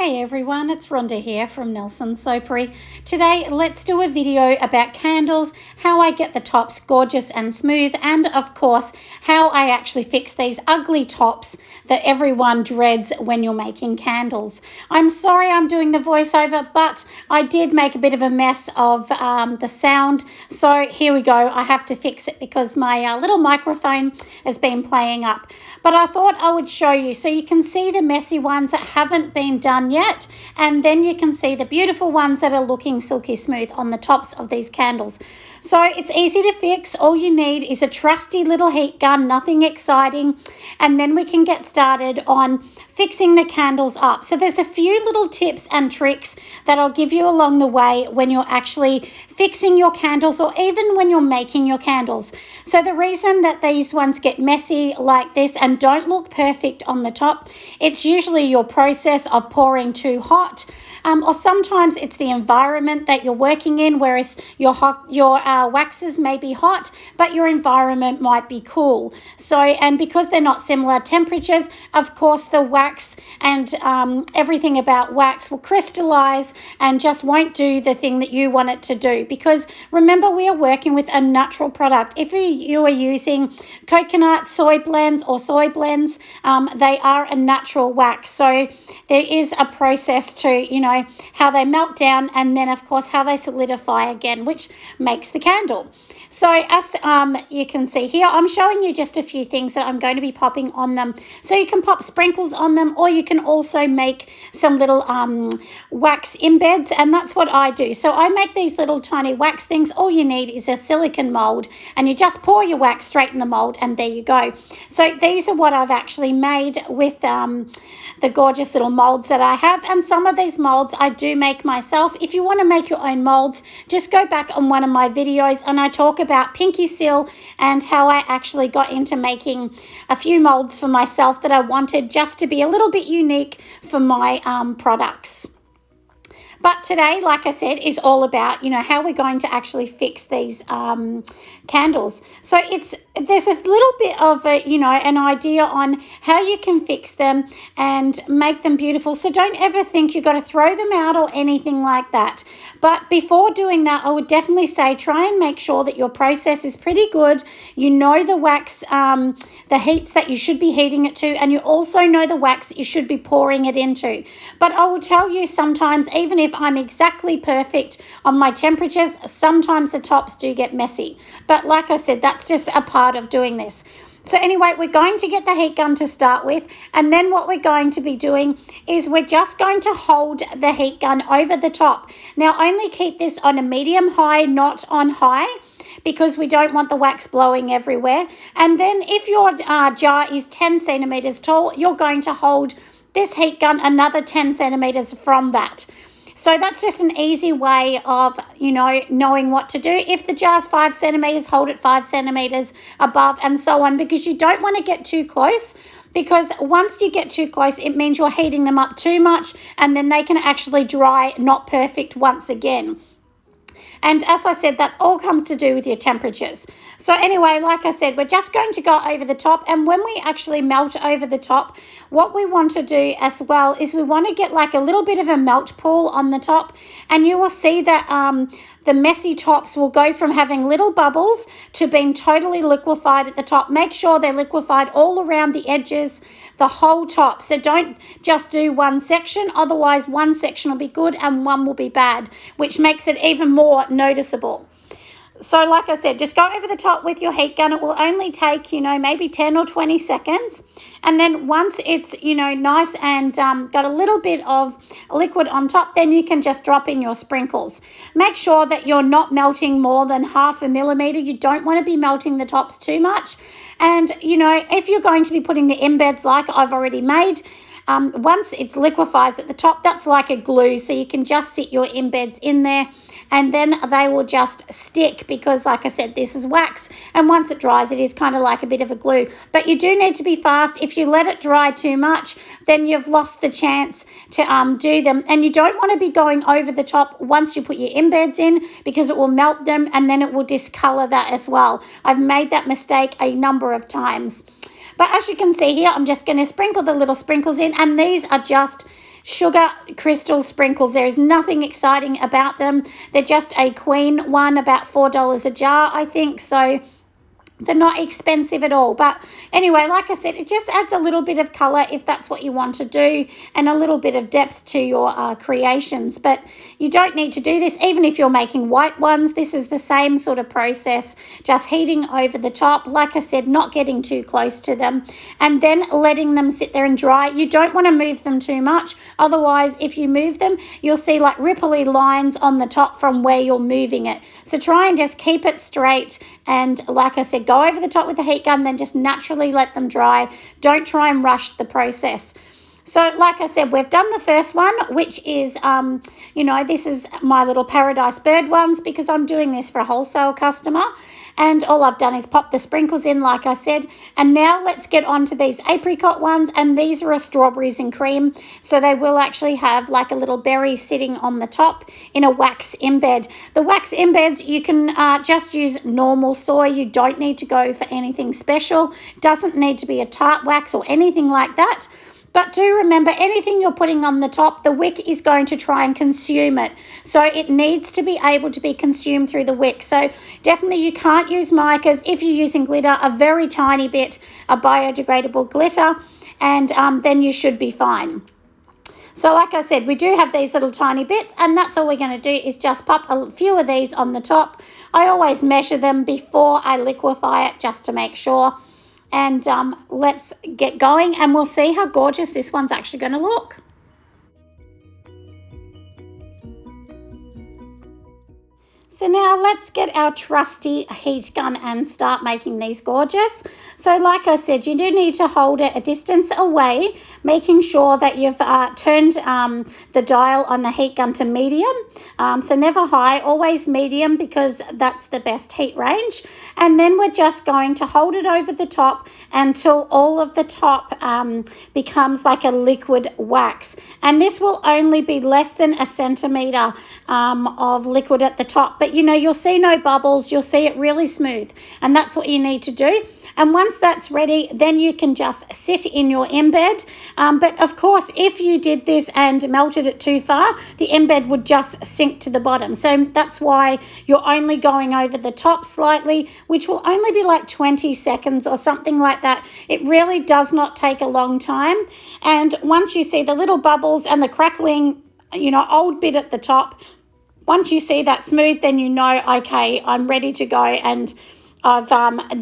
Hey everyone, it's Rhonda here from Nelson Soapery. Today, let's do a video about candles, how I get the tops gorgeous and smooth, and of course, how I actually fix these ugly tops that everyone dreads when you're making candles. I'm sorry I'm doing the voiceover, but I did make a bit of a mess of the sound, so here we go. I have to fix it because my little microphone has been playing up. But I thought I would show you so you can see the messy ones that haven't been done yet, and then you can see the beautiful ones that are looking silky smooth on the tops of these candles. So it's easy to fix. All you need is a trusty little heat gun, nothing exciting, and then we can get started on fixing the candles up. So there's a few little tips and tricks that I'll give you along the way when you're actually fixing your candles or even when you're making your candles. So the reason that these ones get messy like this and don't look perfect on the top, it's usually your process of pouring too hot, or sometimes it's the environment that you're working in, whereas your waxes may be hot, but your environment might be cool. So, and because they're not similar temperatures, of course, the wax and everything about wax will crystallize and just won't do the thing that you want it to do. Because remember, we are working with a natural product. If you are using coconut, soy blends, or soy blends, they are a natural wax. So there is a process to, how they melt down, and then of course how they solidify again, which makes the candle. So as you can see here, I'm showing you just a few things that I'm going to be popping on them. So you can pop sprinkles on them, or you can also make some little wax embeds, and that's what I do. So I make these little tiny wax things. All you need is a silicone mold, and you just pour your wax straight in the mold, and there you go. So these are what I've actually made with the gorgeous little molds that I have, and some of these molds I do make myself. If you want to make your own molds, just go back on one of my videos and I talk about pinky seal and how I actually got into making a few molds for myself that I wanted just to be a little bit unique for my products. But today, like I said, is all about, how we're going to actually fix these candles. So there's a little bit of an idea on how you can fix them and make them beautiful. So don't ever think you've got to throw them out or anything like that. But before doing that, I would definitely say try and make sure that your process is pretty good. You know the wax, the heats that you should be heating it to, and you also know the wax that you should be pouring it into. But I will tell you, sometimes, even if I'm exactly perfect on my temperatures, sometimes the tops do get messy. But like I said, that's just a part of doing this. So anyway, we're going to get the heat gun to start with, and then what we're going to be doing is we're just going to hold the heat gun over the top. Now only keep this on a medium high, not on high, because we don't want the wax blowing everywhere. And then if your jar is 10 centimeters tall, you're going to hold this heat gun another 10 centimeters from that. So that's just an easy way of, knowing what to do. If the jar's 5 centimeters, hold it 5 centimeters above, and so on, because you don't want to get too close, because once you get too close, it means you're heating them up too much, and then they can actually dry not perfect once again. And as I said, that's all comes to do with your temperatures. So anyway, like I said, we're just going to go over the top. And when we actually melt over the top, what we want to do as well is we want to get like a little bit of a melt pool on the top. And you will see that the messy tops will go from having little bubbles to being totally liquefied at the top. Make sure they're liquefied all around the edges, the whole top. So don't just do one section, otherwise one section will be good and one will be bad, which makes it even more noticeable. So like I said, just go over the top with your heat gun. It will only take, maybe 10 or 20 seconds. And then once it's, nice and got a little bit of liquid on top, then you can just drop in your sprinkles. Make sure that you're not melting more than 0.5 millimeter. You don't want to be melting the tops too much. And, if you're going to be putting the embeds like I've already made, once it liquefies at the top, that's like a glue. So you can just sit your embeds in there, and then they will just stick because, like I said, this is wax, and once it dries, it is kind of like a bit of a glue. But you do need to be fast. If you let it dry too much, then you've lost the chance to do them, and you don't want to be going over the top once you put your embeds in, because it will melt them and then it will discolor that as well. I've made that mistake a number of times. But as you can see here, I'm just going to sprinkle the little sprinkles in, and these are just sugar crystal sprinkles. There is nothing exciting about them. They're just a queen one, about $4 a jar, I think. So they're not expensive at all. But anyway, like I said, it just adds a little bit of colour if that's what you want to do, and a little bit of depth to your creations. But you don't need to do this even if you're making white ones. This is the same sort of process, just heating over the top. Like I said, not getting too close to them, and then letting them sit there and dry. You don't want to move them too much. Otherwise, if you move them, you'll see like ripply lines on the top from where you're moving it. So try and just keep it straight, and like I said, go over the top with the heat gun, then just naturally let them dry. Don't try and rush the process. So like I said, we've done the first one, which is, this is my little Paradise Bird ones, because I'm doing this for a wholesale customer. And all I've done is pop the sprinkles in, like I said. And now let's get on to these apricot ones. And these are a strawberries and cream. So they will actually have like a little berry sitting on the top in a wax embed. The wax embeds, you can just use normal soy. You don't need to go for anything special. Doesn't need to be a tart wax or anything like that. But do remember, anything you're putting on the top, the wick is going to try and consume it. So it needs to be able to be consumed through the wick. So definitely you can't use micas. If you're using glitter, a very tiny bit of biodegradable glitter, and then you should be fine. So like I said, we do have these little tiny bits, and that's all we're going to do is just pop a few of these on the top. I always measure them before I liquefy it just to make sure. And let's get going, and we'll see how gorgeous this one's actually going to look. So now let's get our trusty heat gun and start making these gorgeous. So like I said, you do need to hold it a distance away, making sure that you've turned the dial on the heat gun to medium. So never high, always medium, because that's the best heat range. And then we're just going to hold it over the top until all of the top becomes like a liquid wax. And this will only be less than a centimetre of liquid at the top. But you'll see no bubbles, you'll see it really smooth, and that's what you need to do. And once that's ready, then you can just sit in your embed. But of course, if you did this and melted it too far, the embed would just sink to the bottom. So that's why you're only going over the top slightly, which will only be like 20 seconds or something like that. It really does not take a long time. And once you see the little bubbles and the crackling, old bit at the top, once you see that smooth, then okay, I'm ready to go, and I've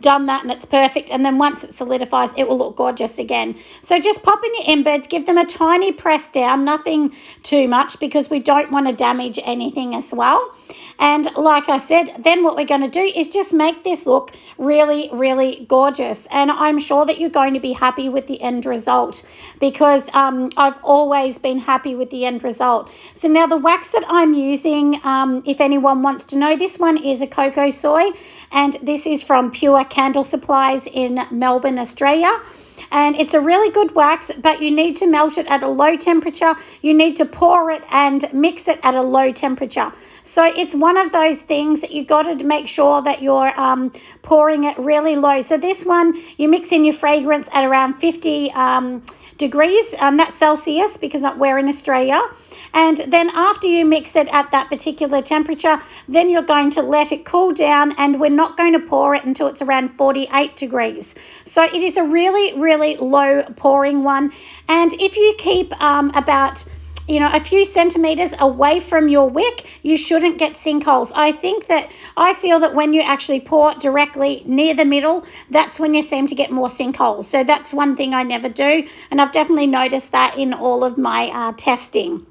done that and it's perfect. And then once it solidifies, it will look gorgeous again. So just pop in your embeds, give them a tiny press down, nothing too much, because we don't want to damage anything as well. And like I said, then what we're going to do is just make this look really, really gorgeous. And I'm sure that you're going to be happy with the end result, because I've always been happy with the end result. So now the wax that I'm using, if anyone wants to know, this one is a cocoa soy, and this is from Pure Candle Supplies in Melbourne, Australia. And it's a really good wax, but you need to melt it at a low temperature. You need to pour it and mix it at a low temperature. So it's one of those things that you got to make sure that you're pouring it really low. So this one, you mix in your fragrance at around 50 degrees, that's Celsius, because we're in Australia. And then after you mix it at that particular temperature, then you're going to let it cool down, and we're not going to pour it until it's around 48 degrees. So it is a really, really low pouring one. And if you keep about a few centimeters away from your wick, you shouldn't get sinkholes. I feel that when you actually pour directly near the middle, that's when you seem to get more sinkholes. So that's one thing I never do, and I've definitely noticed that in all of my testing.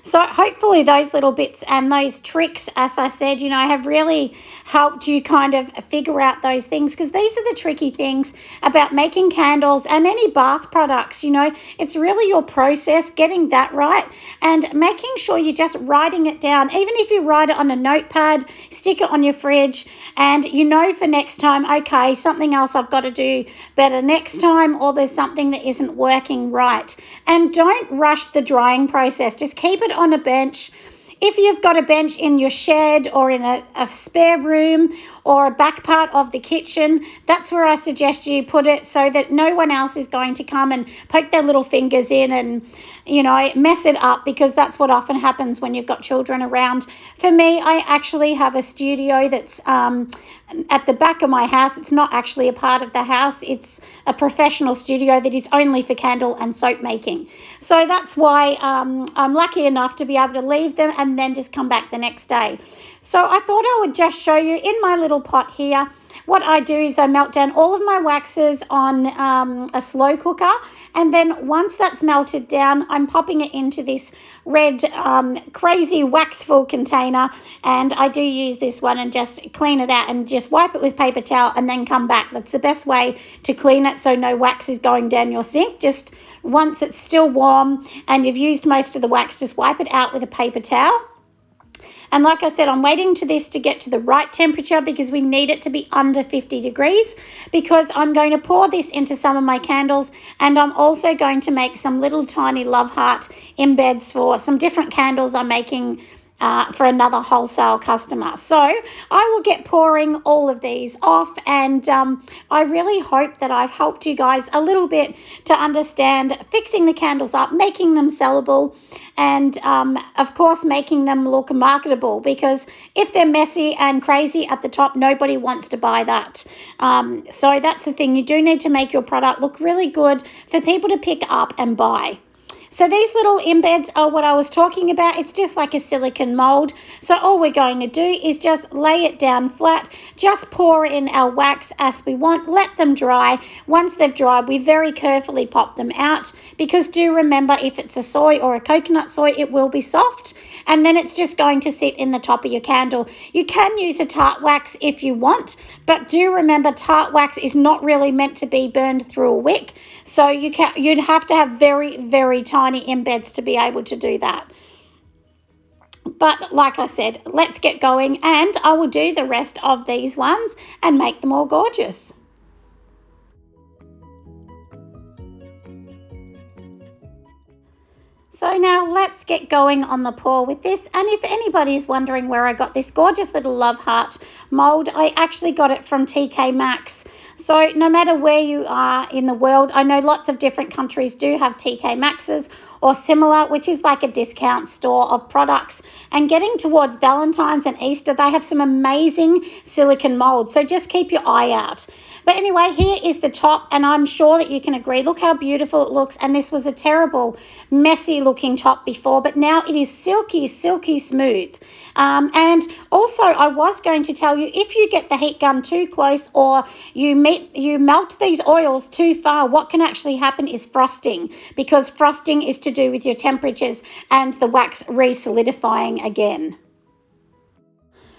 So hopefully those little bits and those tricks, as I said, have really helped you kind of figure out those things, because these are the tricky things about making candles and any bath products. It's really your process, getting that right, and making sure you're just writing it down. Even if you write it on a notepad, stick it on your fridge, and for next time, okay, something else I've got to do better next time, or there's something that isn't working right. And don't rush the drying process. Just keep it on a bench. If you've got a bench in your shed or in a spare room or a back part of the kitchen, that's where I suggest you put it so that no one else is going to come and poke their little fingers in and, you know, mess it up, because that's what often happens when you've got children around. For me, I actually have a studio that's at the back of my house. It's not actually a part of the house. It's a professional studio that is only for candle and soap making. So that's why I'm lucky enough to be able to leave them and then just come back the next day. So I thought I would just show you in my little pot here. What I do is I melt down all of my waxes on a slow cooker, and then once that's melted down, I'm popping it into this red crazy wax-full container, and I do use this one and just clean it out and just wipe it with paper towel and then come back. That's the best way to clean it, so no wax is going down your sink. Just once it's still warm and you've used most of the wax, just wipe it out with a paper towel. And like I said, I'm waiting to this to get to the right temperature because we need it to be under 50 degrees, because I'm going to pour this into some of my candles, and I'm also going to make some little tiny love heart embeds for some different candles I'm making for another wholesale customer. So I will get pouring all of these off, and I really hope that I've helped you guys a little bit to understand fixing the candles up, making them sellable, and of course making them look marketable, because if they're messy and crazy at the top, nobody wants to buy that. So that's the thing. You do need to make your product look really good for people to pick up and buy. So these little embeds are what I was talking about. It's just like a silicone mold. So all we're going to do is just lay it down flat, just pour in our wax as we want, let them dry. Once they've dried, we very carefully pop them out, because do remember, if it's a soy or a coconut soy, it will be soft, and then it's just going to sit in the top of your candle. You can use a tart wax if you want, but do remember, tart wax is not really meant to be burned through a wick. So you'd have to have very, very tiny embeds to be able to do that. But like I said, let's get going, and I will do the rest of these ones and make them all gorgeous. So now let's get going on the pour with this. And if anybody's wondering where I got this gorgeous little love heart mold, I actually got it from TK Maxx. So no matter where you are in the world, I know lots of different countries do have TK Maxx's or similar, which is like a discount store of products. And getting towards Valentine's and Easter, they have some amazing silicone molds. So just keep your eye out. But anyway, here is the top, and I'm sure that you can agree. Look how beautiful it looks. And this was a terrible, messy looking top before, but now it is silky, silky smooth. And also, I was going to tell you, if you get the heat gun too close or you melt these oils too far, what can actually happen is frosting, because frosting is to do with your temperatures and the wax re-solidifying again.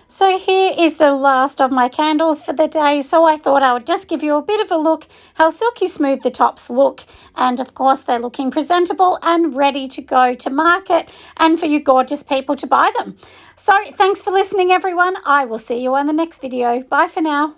So here is the last of my candles for the day. So I thought I would just give you a bit of a look how silky smooth the tops look. And of course, they're looking presentable and ready to go to market and for you gorgeous people to buy them. So thanks for listening, everyone. I will see you on the next video. Bye for now.